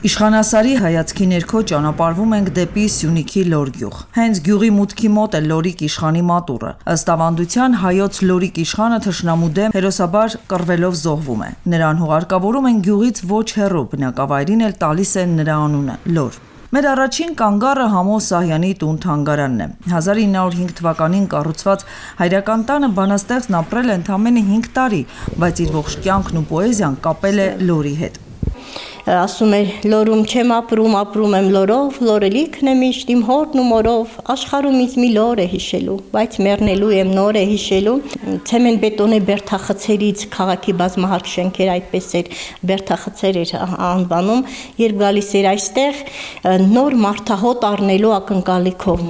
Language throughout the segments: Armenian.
Իշխանասարի հայացքի ներքո ճանապարհվում ենք դեպի Սյունիքի Լոր գյուղ։ Հենց գյուղի մուտքի մոտ է Լորիկ իշխանի մատուռը։ Ըստ ավանդության հայոց Լորիկ իշխանը թշնամու դեմ հերոսաբար կռվելով զոհվում է։ Նրան հուղարկավորում են գյուղից ոչ հեռու, բնակավայրին էլ տալիս են նրա անունը՝ Լոր։ Մեր առաջին կանգառը Համո Սահյանի տուն-թանգարանն է։ 1905 թվականին կառուցված հայրական տանը բանաստեղծն ապրել է ընդամենը 5 տարի, բայց իր ողջ կյանքն ու պոեզիան կապել է Լորի հետ։ Ասում էր Լորում չեմ ապրում եմ Լորով, լորելիքն է միշտ իմ հորն ու մորով, աշխարհում ինձ մի Լոր է հիշելու, բայց մեռնելու եմ նոր է հիշելու։ Ցեմենտ-բետոնե բերթախցերից քաղաքի բազմահարկ շենքեր այդպես էր բերթախցեր էր անվանում, երբ գալիս էր այստեղ նոր մարդահոտ առնելու ակնկալիքով։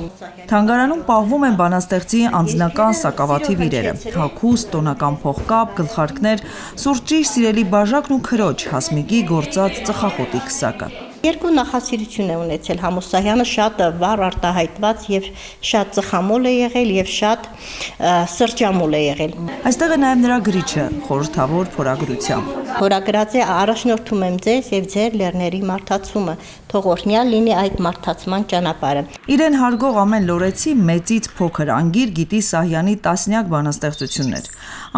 Թանգարանում պահվում են բանաստեղծի անձնական սակավաթիվ իրերը՝ հագուստ, տոնական փողկապ, գլխարկներ, սուրճի սիրելի բաժակն ու քրոջ Հասմիկի գործած ծխախոտի քսակը։ Երկու նախասիրություն է ունեցել Համո Սահյանը, շատ վառ արտահայտված եւ շատ ծխամոլ է եղել եւ շատ սրճամոլ է եղել։ Այստեղ է նաեւ նրա գրիչը, խորհրդավոր փորագրությամբ։ Հորագրած է առաջնորդում եմ ձեզ եւ ձեր լեռների մարդացումը, թող օրհնյալ լինի այդ մարդացման ճանապարհը։ Իրեն հարգող ամեն լորեցի մեծից փոքր անգիր գիտի Սահյանի տասնյակ բանաստեղծություններ։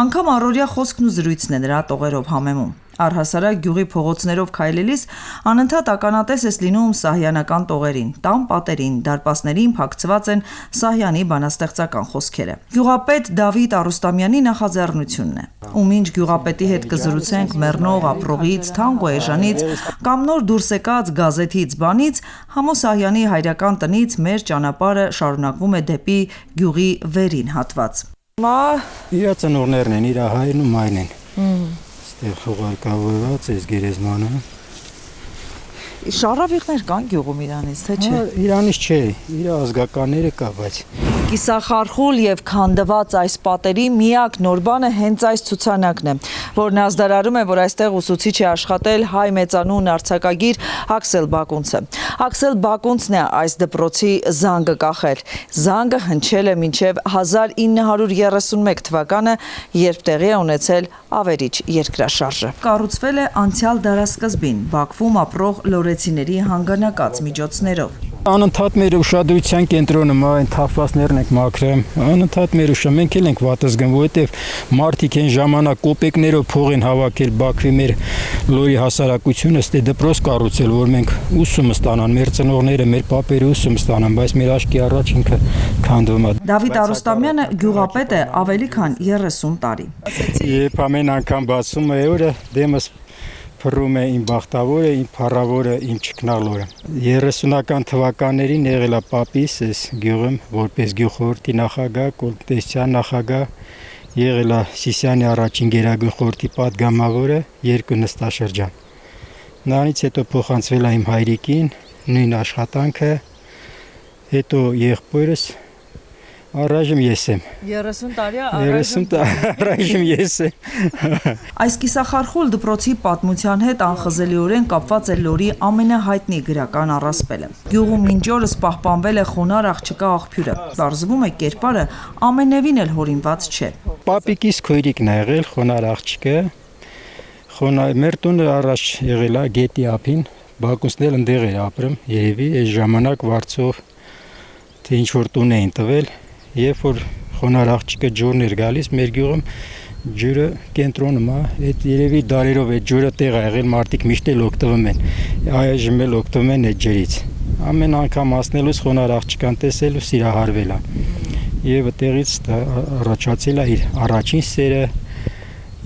Անգամ առօրյա խոսքն ու զրույցն է նրա տողերով համեմում։ Առհասարակ գյուղի փողոցներով քայլելիս անընդհատ ականատես ես լինում սահյանական տողերին, տան պատերին, դարպասներին փակցված են Սահյանի բանաստեղծական խոսքերը։ Գյուղապետ Դավիթ Արուստամյանի նախաձեռնությունն է, ում ինչ գյուղապետի հետ կզրուցենք մեռնող ապրողից, թանկ ու էժանից կամ նոր դուրս եկած գազեթից բանից, Համո Սահյանի հայրական տնից մեր ճանապարհը շարունակվում է դեպի գյուղի վերին հատված։ Իր ծնողներն են, իր հայրն ու մայրն են։ Այստեղ հուղարկավորված է գերեզմանը։ Շարավիղներ կան գյուղում իրանից, թե չէ։ Իրանից չէ, իր ազգականները կա, բայց Կիսախարխուլ եւ քանդված այս պատերի միակ նոր բանը հենց այս ցուցանակն է, որն ազդարարում է, որ այստեղ ուսուցիչ է աշխատել հայ մեծանուն արձակագիր Աքսել Բակունցը։ Աքսել Բակունցն է այս դպրոցի զանգը կախել։ Զանգը հնչել է մինչև 1931 թվականը, երբ տեղի է ունեցել ավերիչ երկրաշարժը։ Կառուցվել է անցյալ դարասկզբին Բաքվում ապրող լորեցիների հանգանակած միջոցներով։ Անընդհատ մեր ուշադրության կենտրոնը այն թափվածներն ենք մաքրում, անընդհատ մեր ուշը մենք էլ ենք վատս գնում, որովհետև մարդիկ այն ժամանակ կոպեկներով փող են հավաքել Բաքվի մեր Լորի հասարակությունը, ստե դպրոց կառուցել, որ մենք ուսումը ստանան, մեր ծնողները, մեր պապերը ուսում ստանան, բայց մեր աչքի առաջ ինքը քանդվում է։ Դավիթ Արուստամյանը գյուղապետ է ավելի քան 30 տարի։ Երբ ամեն անգամ բացում է օրը, դեմս փռում է իմ բախտավորը, իմ փառավորը, իմ ճկնալորը։ 30-ական թվականներին եղել է պապիս այս գյուղում, որպես գյուղխորհրդի նախագահ, կոլտեսյան նախագահ, եղել է Սիսիանի առաջին գերագույն խորհրդի պատգամավորը, 2 նստաշրջան։ Նրանից հետո փոխանցվել է իմ հայրիկին, նույն աշխատանքը, հետո եղբորս Առայժմ ես եմ։ 30 տարի առայժմ ես եմ։ Այս կիսախարխուլ դպրոցի պատմության հետ անխզելիորեն կապված է Լորի ամենահայտնի գրական առասպելը։ Գյուղում մինչ օրս պահպանվել է խոնար աղջկա աղբյուրը։ Պարզվում է կերպարը ամենևին էլ հորինված չէ։ Պապիկիս քույրիկն է եղել խոնար աղջկը։ Մեր տունը առաջ եղել է գետի ափին, Բակունցն էլ ընդեղ էր ապրում, երևի այս ժամանակ վարձով թե ինչ որ տուն էին տվել։ Երբ որ խոնար աղջիկը ջուրն էր գալիս, մեր գյուղում ջուրը կենտրոնում է, այդ երևի դարերով այդ ջուրը տեղ է եղել, մարդիկ միշտ էլ օգտվում են, այժմ էլ օգտվում են այդ ջրից։ Ամեն անգամ հասնելուց խոնար աղջկան տեսել ու սիրահարվել է։ Եվ այդտեղից առաջացել է իր առաջին սերը,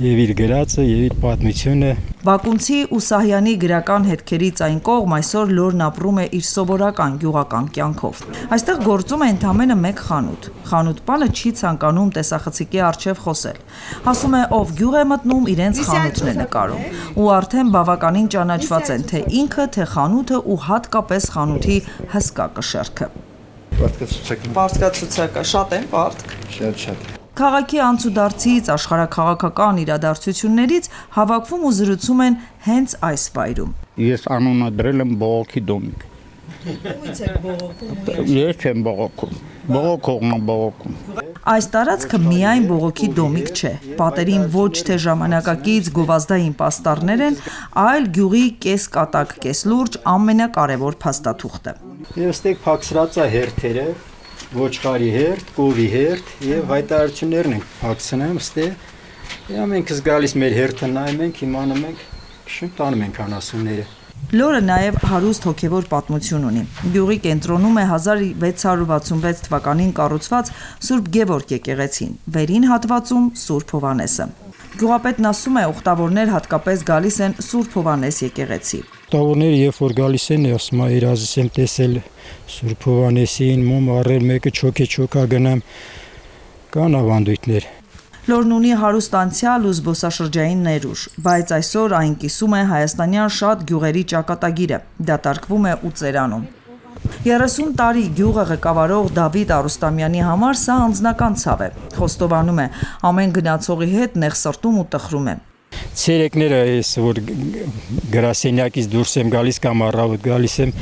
եւ իր գրածը, եւ իր պատմությունը։ Բակունցի ու Սահյանի գրական հետքերից այն կողմ այսօր Լորն ապրում է իր սովորական գյուղական կյանքով։ Այստեղ գործում է ընդամենը մեկ խանութ։ Խանութպանը չի ցանկանում տեսախցիկի առջև խոսել։ Ասում է, ով գյուղ է մտնում, իրենց խանութն է նկարում։ Ու արդեն բավականին ճանաչված են թե ինքը, թե խանութը ու հատկապես խանութի հսկա կշեռքը։ Պարտկացուցակը շատ են պարտք։ Շատ։ Քաղաքի անցուդարձից, աշխարհաքաղաքական իրադարձություններից հավաքվում ու զրուցում են հենց այս վայրում։ Ես անունը դրել եմ բողոքի դոմիկ։ Ո՞ւց եք բողոքում։ Ես չեմ բողոքում։ Բողոքողն է բողոքում։ Այս տարածքը միայն բողոքի դոմիկ չէ։ Պատերին ոչ թե ժամանակակից գովազդային պաստառներ են, այլ գյուղի կես-կատակ, կես-լուրջ ամենակարևոր փաստաթուղթը։ Եվ ստեղ փակսրած է հերթերը, ոչխարի հերթ, կովի հերթ եւ հայտարարություններն են փակցնում ստեղ։ Եվ մենք գալիս մեր հերթը նայում ենք, իմանում ենք, քշում տանում ենք անասունները։ Լորը նաև հարուստ հոգևոր պատմություն ունի։ Գյուղի կենտրոնում է 1666 թվականին կառուցված Սուրբ Գևորգ եկեղեցին, վերին հատվածում Սուրբ Հովհաննեսը։ Գյուղապետն ասում է, ուխտավորներ հատկապես գալիս են Սուրբ Հովհաննես եկեղեցի։ Ուխտավորները երբ որ գալիս են, ասում եմ, երազս եմ տեսել Սուրբ Հովհաննեսին, մոմ առել մեկը չոքա գնամ, կան ավանդույթներ։ Լորն ունի հարուստ անցյալ ու զբոսաշրջային ներուժ, բայց այսօր այն կիսում է հայաստանյան շատ գյուղերի ճակատագիրը, դատարկվում է ու ծերանում։ 30 տարի գյուղը ղեկավարող Դավիթ Արուստամյանի համար սա անձնական ցավ է։ Խոստովանում է, ամեն գնացողի հետ նեղսրտում ու տխրում է։ Ցերեկները ես որ գրասենյակից դուրս եմ գալիս կամ առավոտ գալիս եմ,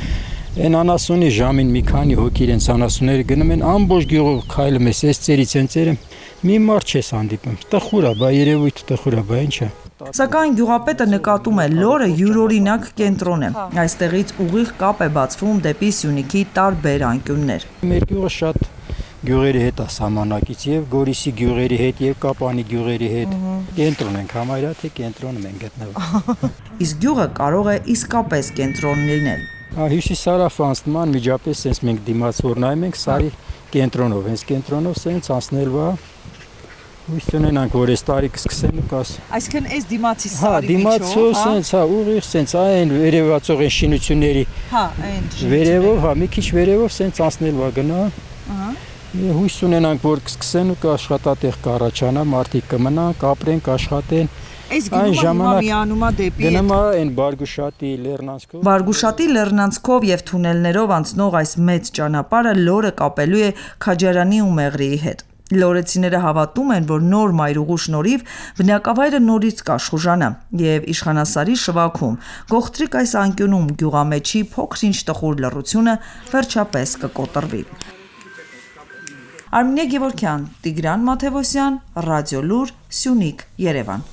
այն անասունի ժամին մի քանի հոգի իրենց անասունները գնում են, ամբողջ գյուղով քայլում ես, այս ծերից են ծերեմ, մի մարդ չես հանդիպում, տխուր է, բա երևույթը տխուր է, բա ինչ է։ Սակայն գյուղապետը նկատում է, Լորը յուրօրինակ կենտրոն է։ Այստեղից ուղիղ կապ է բացվում դեպի Սյունիքի տարբեր անկյուններ։ Մեր գյուղը շատ գյուղերի հետ է սահմանակից, եւ Գորիսի գյուղերի հետ, եւ Կապանի գյուղերի հետ։ Կենտրոն ենք, համարյա թե կենտրոնում ենք գտնվում։ Իսկ գյուղը կարող է իսկապես կենտրոն լինել։ Հյուսիսարավ անցնման միջապես sense մենք դիմաց որ նայում ենք սարի կենտրոնով, հենց կենտրոնով sense անցնելվա հույս ունենանք որ այս տարի կսկսեն ու կաս։ Այսինքն այս դիմացի Հա, սարի դիմացով sense, հա, ուղիղ sense այն վերևացող այն շինությունների հա, այն վերևով, հա, մի քիչ վերևով sense անցնելվա գնա։ Ահա։ Հույս ունենանք որ կսկսեն ու կաշխատատեղ կառաջանա, մարդիկ կմնան, կապրեն, կաշխատեն։ Այս գյուղը միանում է դեպի գնում է այն Բարգուշատի Լեռնանցքով։ Բարգուշատի լեռնանցքով եւ թունելներով անցնող այս մեծ ճանապարհը Լորը կապելու է Քաջարյանի ու Մեղրիի հետ։ Լորեցիները հավատում են, որ նոր մայրուղու շնորհիվ բնակավայրը նորից կաշխուժանա եւ Իշխանասարի շվաքում գողտրիկ այս անկյունում գյուղամեջի փոքրինչ տխուր լռությունը վերջապես կկոտրվի։ Արմինե Գևորգյան, Տիգրան Մաթևոսյան, Ռադիոլուր, Սյունիք, Երևան։